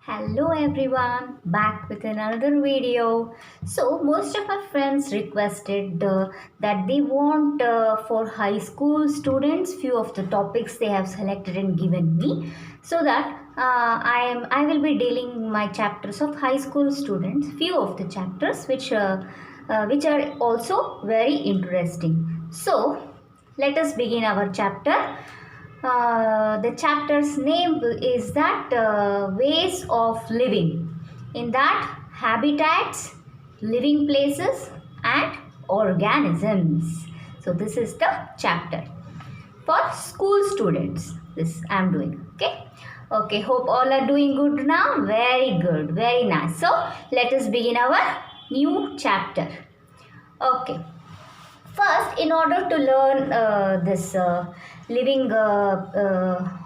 Hello everyone, back with another video. So most of my friends requested that they want for high school students few of the topics they have selected and given me, so that I will be dealing my chapters of high school students, few of the chapters which are also very interesting. So let us begin our chapter. The chapter's name is that ways of living. In that, habitats, living places, and organisms. So this is the chapter for school students. This I am doing. Okay. Okay. Hope all are doing good now. Very good. Very nice. So let us begin our new chapter. Okay. First, in order to learn this living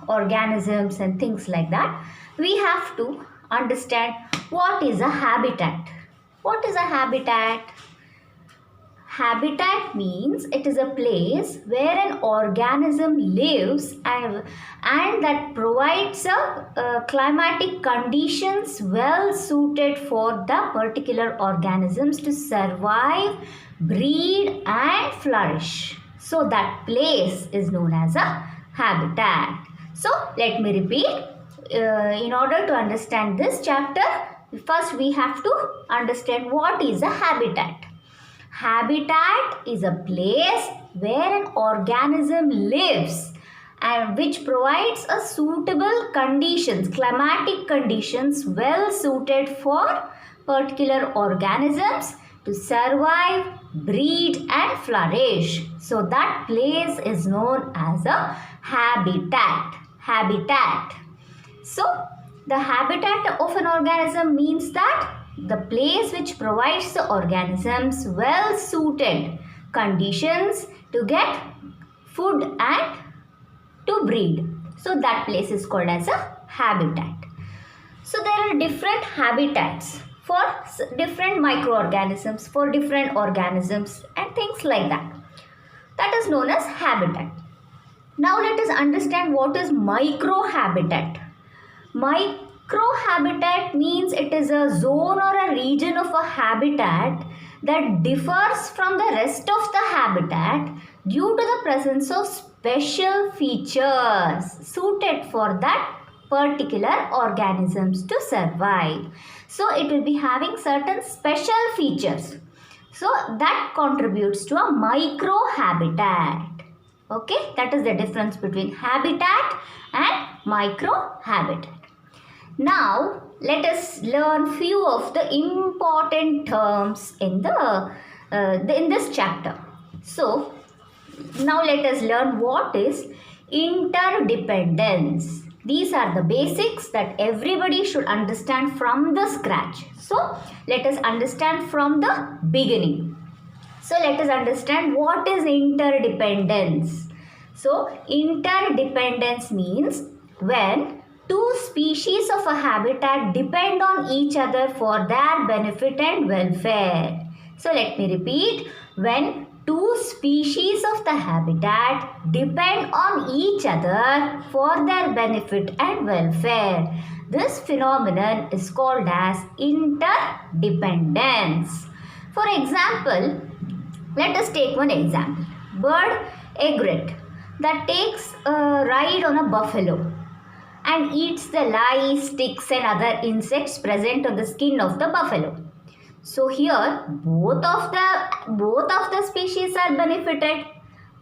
organisms and things like that, we have to understand what is a habitat. What is a habitat? Habitat means it is a place where an organism lives and that provides climatic conditions well suited for the particular organisms to survive, breed and flourish. So that place is known as a habitat. So let me repeat. In order to understand this chapter, first we have to understand what is a habitat. Habitat is a place where an organism lives and which provides a suitable conditions, climatic conditions well suited for particular organisms to survive, breed and flourish. So that place is known as a habitat. Habitat. So the habitat of an organism means that the place which provides the organisms well suited conditions to get food and to breed. So that place is called as a habitat. So there are different habitats for different microorganisms, for different organisms and things like that. That is known as habitat. Now let us understand what is microhabitat. Microhabitat means it is a zone or a region of a habitat that differs from the rest of the habitat due to the presence of special features suited for that particular organisms to survive. So it will be having certain special features. So that contributes to a microhabitat. Okay, that is the difference between habitat and microhabitat. Now, let us learn few of the important terms in this chapter. So, now let us learn what is interdependence. These are the basics that everybody should understand from the scratch. So, let us understand from the beginning. So, let us understand what is interdependence. So, interdependence means when two species of a habitat depend on each other for their benefit and welfare. So let me repeat. When two species of the habitat depend on each other for their benefit and welfare, this phenomenon is called as interdependence. For example, let us take one example. Bird egret that takes a ride on a buffalo and eats the lice, sticks and other insects present on the skin of the buffalo. So here both of the species are benefited.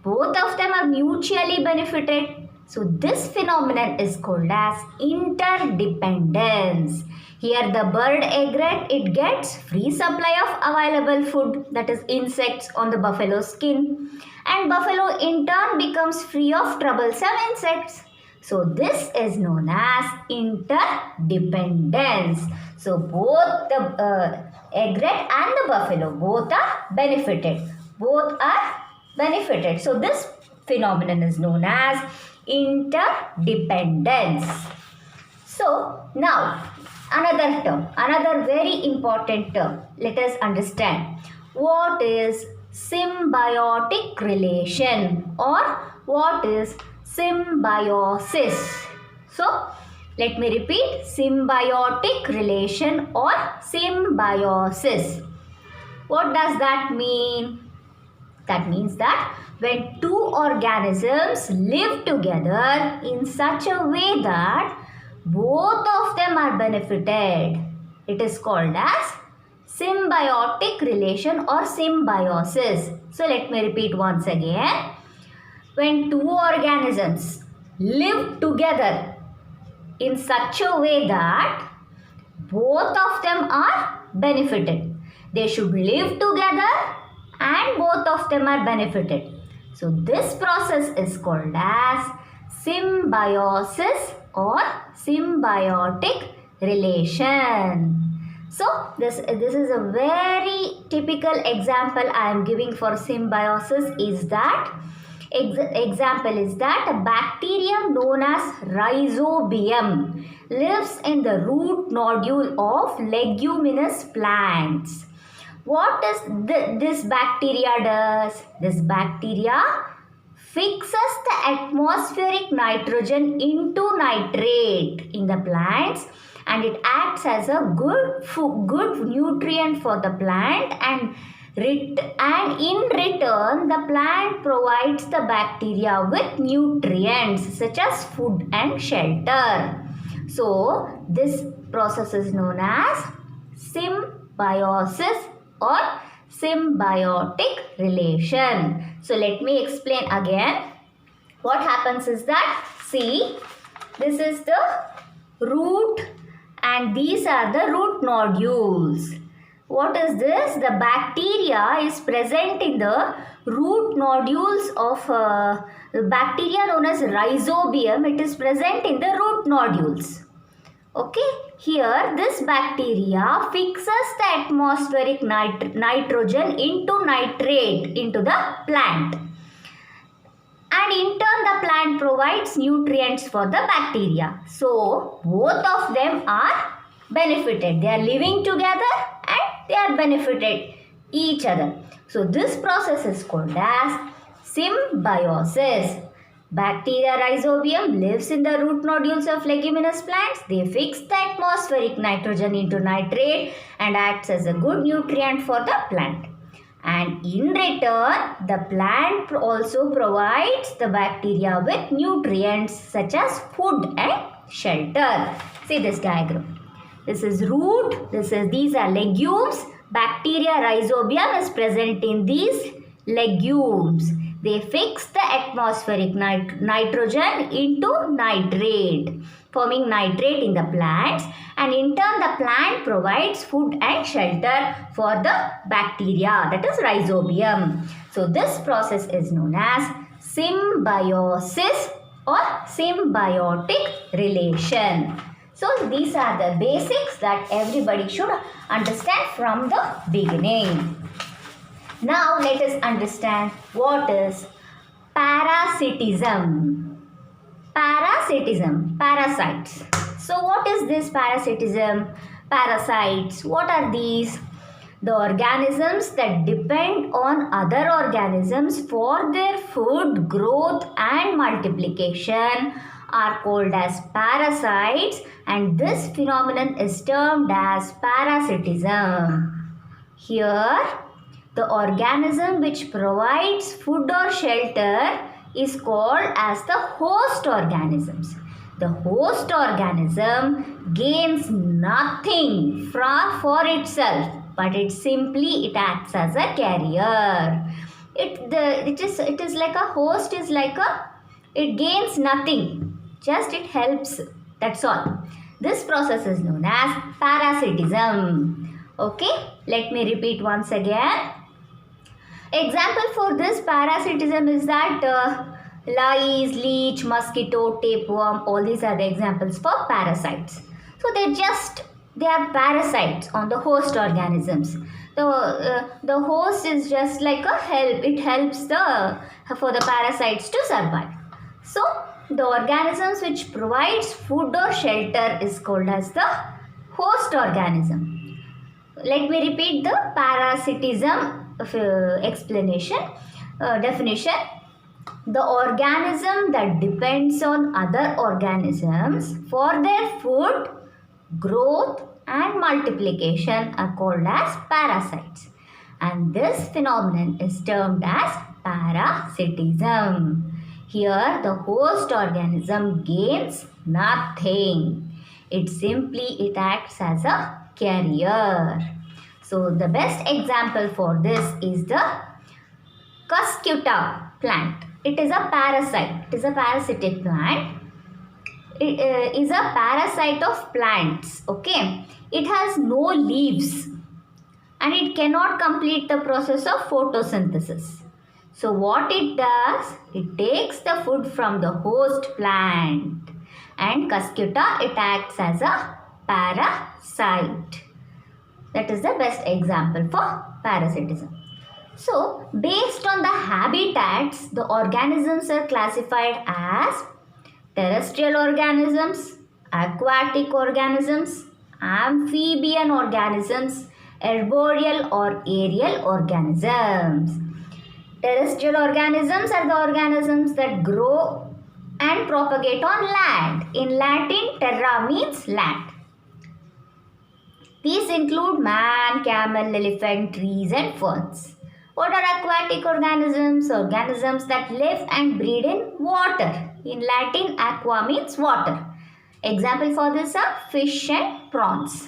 Both of them are mutually benefited. So this phenomenon is called as interdependence. Here the bird egret, it gets free supply of available food, that is insects on the buffalo skin, and buffalo in turn becomes free of troublesome insects. So this is known as interdependence. So both the egret and the buffalo both are benefited. Both are benefited. So this phenomenon is known as interdependence. So now another term, another very important term. Let us understand what is symbiotic relation or what is symbiosis. So Let me repeat, symbiotic relation or symbiosis. What does that mean? That means that when two organisms live together in such a way that both of them are benefited, it is called as symbiotic relation or symbiosis. So let me repeat once again. When two organisms live together in such a way that both of them are benefited. They should live together and both of them are benefited. So this process is called as symbiosis or symbiotic relation. So this is a very typical example I am giving for symbiosis is that example is that a bacterium known as rhizobium lives in the root nodule of leguminous plants. What does this bacteria does? This bacteria fixes the atmospheric nitrogen into nitrate in the plants, and it acts as a good nutrient for the plant, and in return the plant provides the bacteria with nutrients such as food and shelter. So this process is known as symbiosis or symbiotic relation. So let me explain again. What happens is that, see, this is the root and these are the root nodules. What is this? The bacteria is present in the root nodules of the bacteria known as rhizobium. It is present in the root nodules. Okay, here this bacteria fixes the atmospheric nitrogen into nitrate into the plant. And in turn the plant provides nutrients for the bacteria. So both of them are benefited. They are living together and they are benefited each other. So this process is called as symbiosis. Bacteria rhizobium lives in the root nodules of leguminous plants. They fix the atmospheric nitrogen into nitrate and acts as a good nutrient for the plant. And in return, the plant also provides the bacteria with nutrients such as food and shelter. See this diagram. This is root, these are legumes. Bacteria rhizobium is present in these legumes. They fix the atmospheric nitrogen into nitrate, forming nitrate in the plants, and in turn the plant provides food and shelter for the bacteria, that is rhizobium. So this process is known as symbiosis or symbiotic relation. So these are the basics that everybody should understand from the beginning. Now let us understand what is parasitism. Parasitism, parasites. So what is this parasitism? Parasites, what are these? The organisms that depend on other organisms for their food, growth and multiplication are called as parasites, and this phenomenon is termed as parasitism. Here, the organism which provides food or shelter is called as the host organisms. The host organism gains nothing for itself, but it acts as a carrier. It is like a host is like it gains nothing, just it helps, that's all. This process is known as parasitism. Okay, let me repeat once again. Example for this parasitism is that lice, leech, mosquito, tapeworm, all these are the examples for parasites. So they are parasites on the host organisms. The host is just like a help. It helps for the parasites to survive. So the organisms which provides food or shelter is called as the host organism. Let me repeat the parasitism definition. The organism that depends on other organisms for their food, growth and multiplication are called as parasites. And this phenomenon is termed as parasitism. Here the host organism gains nothing. It acts as a carrier. So the best example for this is the Cuscuta plant. It is a parasite. It is a parasitic plant. It is a parasite of plants. Okay. It has no leaves and it cannot complete the process of photosynthesis. So what it does, it takes the food from the host plant, and Cuscuta, it acts as a parasite. That is the best example for parasitism. So based on the habitats, the organisms are classified as terrestrial organisms, aquatic organisms, amphibian organisms, arboreal or aerial organisms. Terrestrial organisms are the organisms that grow and propagate on land. In Latin, terra means land. These include man, camel, elephant, trees and ferns. What are aquatic organisms? Organisms that live and breed in water. In Latin, aqua means water. Example for this are fish and prawns.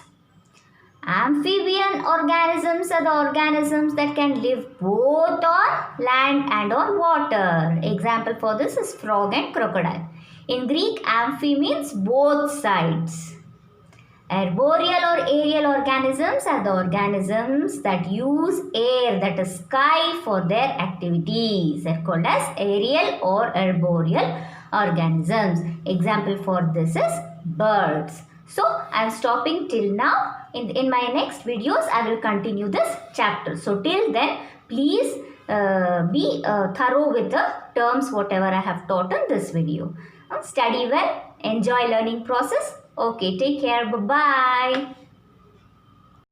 Amphibian organisms are the organisms that can live both on land and on water. Example for this is frog and crocodile. In Greek, amphi means both sides. Arboreal or aerial organisms are the organisms that use air, that is sky, for their activities. They are called as aerial or arboreal organisms. Example for this is birds. So, I am stopping till now. In my next videos, I will continue this chapter. So, till then, please be thorough with the terms whatever I have taught in this video. Study well, enjoy learning process. Okay, take care. Bye-bye.